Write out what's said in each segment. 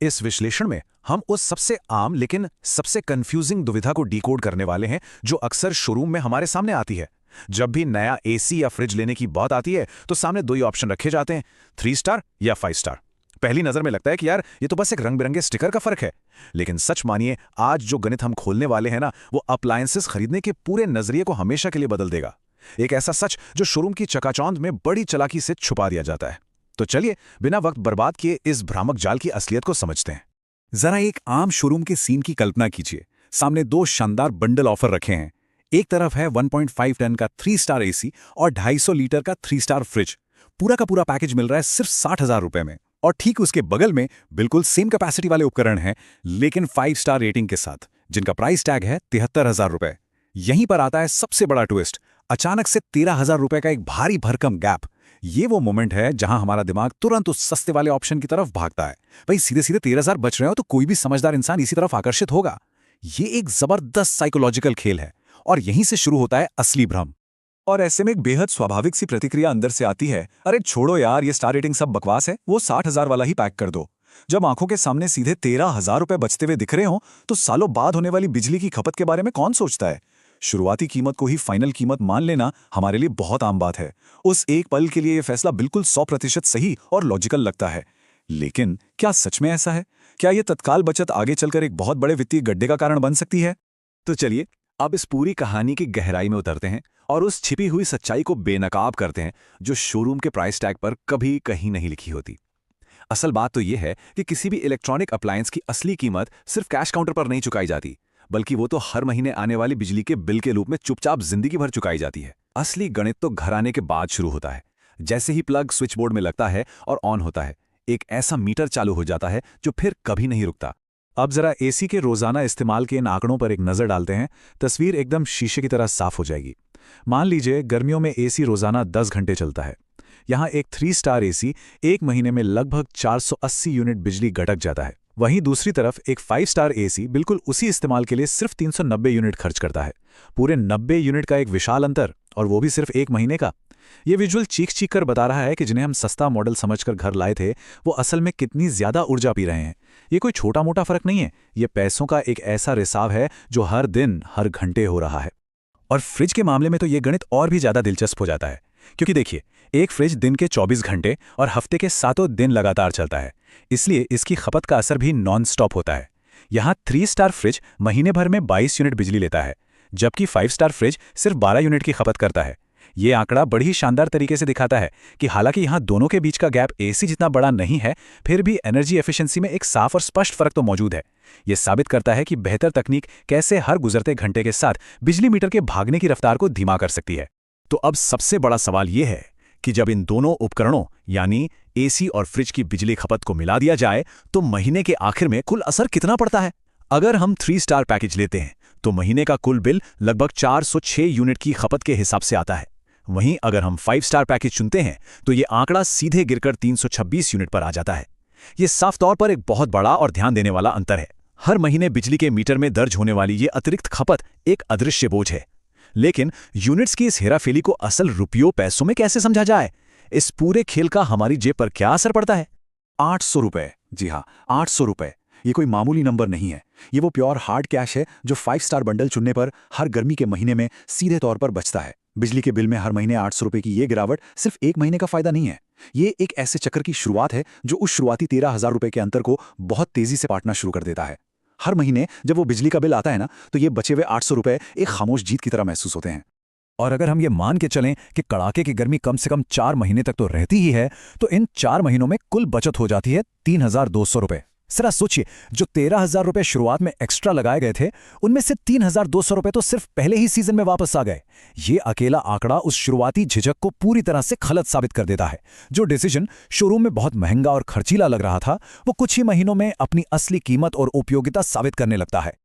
इस विश्लेषण में हम उस सबसे आम लेकिन सबसे कंफ्यूजिंग दुविधा को डिकोड करने वाले हैं जो अक्सर शोरूम में हमारे सामने आती है। जब भी नया एसी या फ्रिज लेने की बात आती है तो सामने दो ही ऑप्शन रखे जाते हैं, 3 स्टार या 5 स्टार। पहली नजर में लगता है कि यार ये तो बस एक रंग बिरंगे स्टिकर का फर्क है, लेकिन सच मानिए आज जो गणित हम खोलने वाले हैं ना, वो अप्लायंसेस खरीदने के पूरे नजरिए को हमेशा के लिए बदल देगा। एक ऐसा सच जो शोरूम की चकाचौंध में बड़ी चालाकी से छुपा दिया जाता है। तो चलिए बिना वक्त बर्बाद किए इस भ्रामक जाल की असलियत को समझते हैं। जरा एक आम शोरूम के सीन की कल्पना कीजिए। सामने दो शानदार बंडल ऑफर रखे हैं। एक तरफ है 1.5 टन का 3 स्टार एसी और 250 लीटर का 3 स्टार फ्रिज। पूरा का पूरा पैकेज मिल रहा है सिर्फ 60,000 रुपए में। और ठीक उसके बगल में बिल्कुल सेम कैपेसिटी वाले उपकरण हैं, लेकिन 5 स्टार रेटिंग के साथ, जिनका प्राइस टैग है 73,000 रुपए। यहीं पर आता है सबसे बड़ा ट्विस्ट। अचानक से 13,000 रुपए का एक भारी भरकम गैप। ये वो मोमेंट है जहां हमारा दिमाग तुरंत उस सस्ते वाले ऑप्शन की तरफ भागता है। भाई सीधे सीधे 13,000 बच रहे हो तो कोई भी समझदार इंसान इसी तरफ आकर्षित होगा। ये एक जबरदस्त साइकोलॉजिकल खेल है और यहीं से शुरू होता है असली भ्रम। और ऐसे में एक बेहद स्वाभाविक सी प्रतिक्रिया अंदर से आती है, अरे छोड़ो यार, ये स्टार रेटिंग सब बकवास है, वो 60,000 वाला ही पैक कर दो। जब आंखों के सामने सीधे 13,000 रुपए बचते हुए दिख रहे हो तो सालों बाद होने वाली बिजली की खपत के बारे में कौन सोचता है। शुरुआती कीमत को ही फाइनल कीमत मान लेना हमारे लिए बहुत आम बात है। उस एक पल के लिए यह फैसला बिल्कुल 100% सही और लॉजिकल लगता है। लेकिन क्या सच में ऐसा है? क्या यह तत्काल बचत आगे चलकर एक बहुत बड़े वित्तीय गड्ढे का कारण बन सकती है? तो चलिए अब इस पूरी कहानी की गहराई में उतरते हैं और उस छिपी हुई सच्चाई को बेनकाब करते हैं जो शोरूम के प्राइस टैग पर कभी कहीं नहीं लिखी होती। असल बात तो यह है कि किसी भी इलेक्ट्रॉनिक अप्लायंस की असली कीमत सिर्फ कैश काउंटर पर नहीं चुकाई जाती, बल्कि वो तो हर महीने आने वाली बिजली के बिल के रूप में चुपचाप जिंदगी भर चुकाई जाती है। असली गणित तो घर आने के बाद शुरू होता है। जैसे ही प्लग स्विच बोर्ड में लगता है और ऑन होता है, एक ऐसा मीटर चालू हो जाता है जो फिर कभी नहीं रुकता। अब जरा एसी के रोजाना इस्तेमाल के इन आंकड़ों पर एक नजर डालते हैं। तस्वीर एकदम शीशे की तरह साफ हो जाएगी। मान लीजिए गर्मियों में एसी रोजाना 10 घंटे चलता है। यहाँ एक 3 स्टार एसी एक महीने में लगभग 480 यूनिट बिजली गटक जाता है। वहीं दूसरी तरफ एक 5 स्टार एसी बिल्कुल उसी इस्तेमाल के लिए सिर्फ 390 यूनिट खर्च करता है। पूरे 90 यूनिट का एक विशाल अंतर, और वो भी सिर्फ एक महीने का। ये विजुअल चीख कर बता रहा है कि जिन्हें हम सस्ता मॉडल समझकर घर लाए थे, वो असल में कितनी ज्यादा ऊर्जा पी रहे हैं। ये कोई छोटा मोटा फर्क नहीं है, ये पैसों का एक ऐसा रिसाव है जो हर दिन हर घंटे हो रहा है। और फ्रिज के मामले में तो ये गणित और भी ज्यादा दिलचस्प हो जाता है, क्योंकि देखिए एक फ्रिज दिन के 24 घंटे और हफ्ते के 7 दिन लगातार चलता है, इसलिए इसकी खपत का असर भी नॉन स्टॉप होता है। यहाँ 3 स्टार फ्रिज महीने भर में 22 यूनिट बिजली लेता है, जबकि 5 स्टार फ्रिज सिर्फ 12 यूनिट की खपत करता है। ये आंकड़ा बड़ी ही शानदार तरीके से दिखाता है कि हालांकि यहाँ दोनों के बीच का गैप एसी जितना बड़ा नहीं है, फिर भी एनर्जी एफिशिएंसी में एक साफ और स्पष्ट फर्क तो मौजूद है। ये साबित करता है कि बेहतर तकनीक कैसे हर गुजरते घंटे के साथ बिजली मीटर के भागने की रफ्तार को धीमा कर सकती है। तो अब सबसे बड़ा सवाल यह है कि जब इन दोनों उपकरणों यानी एसी और फ्रिज की बिजली खपत को मिला दिया जाए तो महीने के आखिर में कुल असर कितना पड़ता है। अगर हम 3 स्टार पैकेज लेते हैं तो महीने का कुल बिल लगभग 406 यूनिट की खपत के हिसाब से आता है। वहीं अगर हम 5 स्टार पैकेज चुनते हैं तो ये आंकड़ा सीधे गिरकर 326 यूनिट पर आ जाता है। ये साफ तौर पर एक बहुत बड़ा और ध्यान देने वाला अंतर है। हर महीने बिजली के मीटर में दर्ज होने वाली ये अतिरिक्त खपत एक अदृश्य बोझ है। लेकिन यूनिट्स की इस हेराफेरी को असल रुपयों पैसों में कैसे समझा जाए? इस पूरे खेल का हमारी जेब पर क्या असर पड़ता है? 800 रुपए। जी हाँ, 800 रुपए। ये कोई मामूली नंबर नहीं है। ये वो प्योर हार्ड कैश है जो 5 स्टार बंडल चुनने पर हर गर्मी के महीने में सीधे तौर पर बचता है। बिजली के बिल में हर महीने 800 रुपए की ये गिरावट सिर्फ एक महीने का फायदा नहीं है। ये एक ऐसे चक्कर की शुरुआत है जो उस शुरुआती 13,000 रुपए के अंतर को बहुत तेजी से पाटना शुरू कर देता है। हर महीने जब वो बिजली का बिल आता है ना, तो ये बचे हुए 800 रुपए एक खामोश जीत की तरह महसूस होते हैं। और अगर हम ये मान के चलें कि कड़ाके की गर्मी कम से कम 4 महीने तक तो रहती ही है, तो इन 4 महीनों में कुल बचत हो जाती है 3,200 रुपए। जरा सोचिए, जो 13,000 रुपए शुरुआत में एक्स्ट्रा लगाए गए थे, उनमें से 3,200 रुपए तो सिर्फ पहले ही सीजन में वापस आ गए। ये अकेला आंकड़ा उस शुरुआती झिझक को पूरी तरह से गलत साबित कर देता है। जो डिसीजन शोरूम में बहुत महंगा और खर्चीला लग रहा था, वो कुछ ही महीनों में अपनी असली कीमत और उपयोगिता साबित करने लगता है।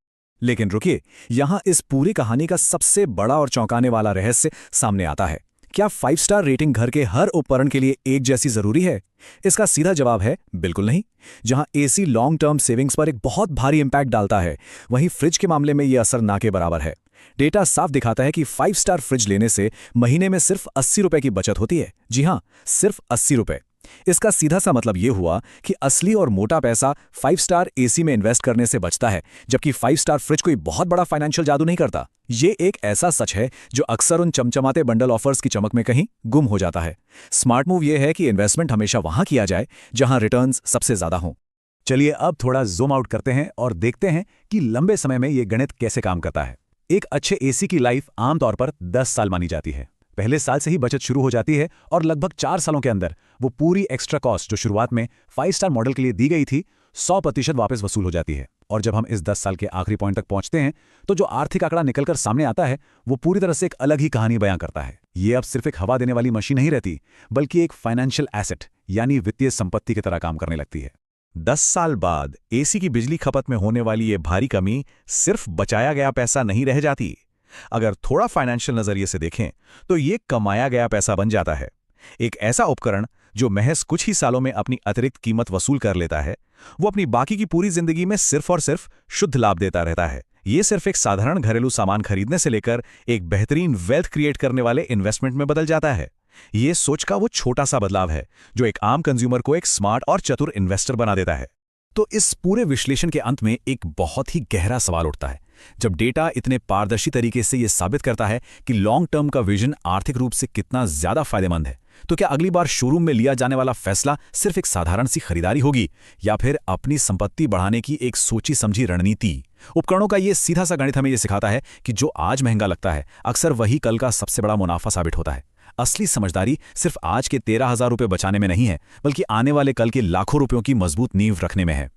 लेकिन रुकिए, यहां इस पूरी कहानी का सबसे बड़ा और चौंकाने वाला रहस्य सामने आता है। क्या 5 स्टार रेटिंग घर के हर उपकरण के लिए एक जैसी जरूरी है? इसका सीधा जवाब है बिल्कुल नहीं। जहां एसी लॉन्ग टर्म सेविंग्स पर एक बहुत भारी इंपैक्ट डालता है, वहीं फ्रिज के मामले में यह असर ना के बराबर है। डेटा साफ दिखाता है कि 5 स्टार फ्रिज लेने से महीने में सिर्फ 80 रुपए की बचत होती है। जी हां, सिर्फ 80 रुपए। इसका सीधा सा मतलब ये हुआ कि असली और मोटा पैसा 5 स्टार एसी में इन्वेस्ट करने से बचता है, जबकि 5 स्टार फ्रिज कोई बहुत बड़ा फाइनेंशियल जादू नहीं करता। ये एक ऐसा सच है जो अक्सर उन चमचमाते बंडल ऑफर्स की चमक में कहीं गुम हो जाता है। स्मार्ट मूव ये है कि इन्वेस्टमेंट हमेशा वहां किया जाए जहां रिटर्न्स सबसे ज्यादा हों। चलिए अब थोड़ा जूम आउट करते हैं और देखते हैं कि लंबे समय में ये गणित कैसे काम करता है। एक अच्छे एसी की लाइफ आमतौर पर 10 साल मानी जाती है। पहले साल से ही बचत शुरू हो जाती है और लगभग 4 सालों के अंदर वो पूरी एक्स्ट्रा कॉस्ट जो शुरुआत में 5 स्टार मॉडल के लिए दी गई थी 100% वापस वसूल हो जाती है। और जब हम इस 10 साल के आखिरी पॉइंट तक पहुंचते हैं तो जो आर्थिक आंकड़ा निकलकर सामने आता है वो पूरी तरह से एक अलग ही कहानी बयां करता है। ये अब सिर्फ एक हवा देने वाली मशीन नहीं रहती, बल्कि एक फाइनेंशियल एसेट यानी वित्तीय संपत्ति की तरह काम करने लगती है। 10 साल बाद एसी की बिजली खपत में होने वाली ये भारी कमी सिर्फ बचाया गया पैसा नहीं रह जाती। अगर थोड़ा फाइनेंशियल नजरिए से देखें तो ये कमाया गया पैसा बन जाता है। एक ऐसा उपकरण जो महज कुछ ही सालों में अपनी अतिरिक्त कीमत वसूल कर लेता है, वो अपनी बाकी की पूरी जिंदगी में सिर्फ और सिर्फ शुद्ध लाभ देता रहता है। ये सिर्फ एक साधारण घरेलू सामान खरीदने से लेकर एक बेहतरीन वेल्थ क्रिएट करने वाले इन्वेस्टमेंट में बदल जाता है। ये सोच का वो छोटा सा बदलाव है जो एक आम कंज्यूमर को एक स्मार्ट और चतुर इन्वेस्टर बना देता है। तो इस पूरे विश्लेषण के अंत में एक बहुत ही गहरा सवाल उठता है। जब डेटा इतने पारदर्शी तरीके से यह साबित करता है कि लॉन्ग टर्म का विजन आर्थिक रूप से कितना ज्यादा फायदेमंद है, तो क्या अगली बार शोरूम में लिया जाने वाला फैसला सिर्फ एक साधारण सी खरीदारी होगी या फिर अपनी संपत्ति बढ़ाने की एक सोची समझी रणनीति? उपकरणों का ये सीधा सा गणित हमें यह सिखाता है कि जो आज महंगा लगता है अक्सर वही कल का सबसे बड़ा मुनाफा साबित होता है। असली समझदारी सिर्फ आज के 13,000 रुपये बचाने में नहीं है, बल्कि आने वाले कल के लाखों रुपयों की मजबूत नींव रखने में है।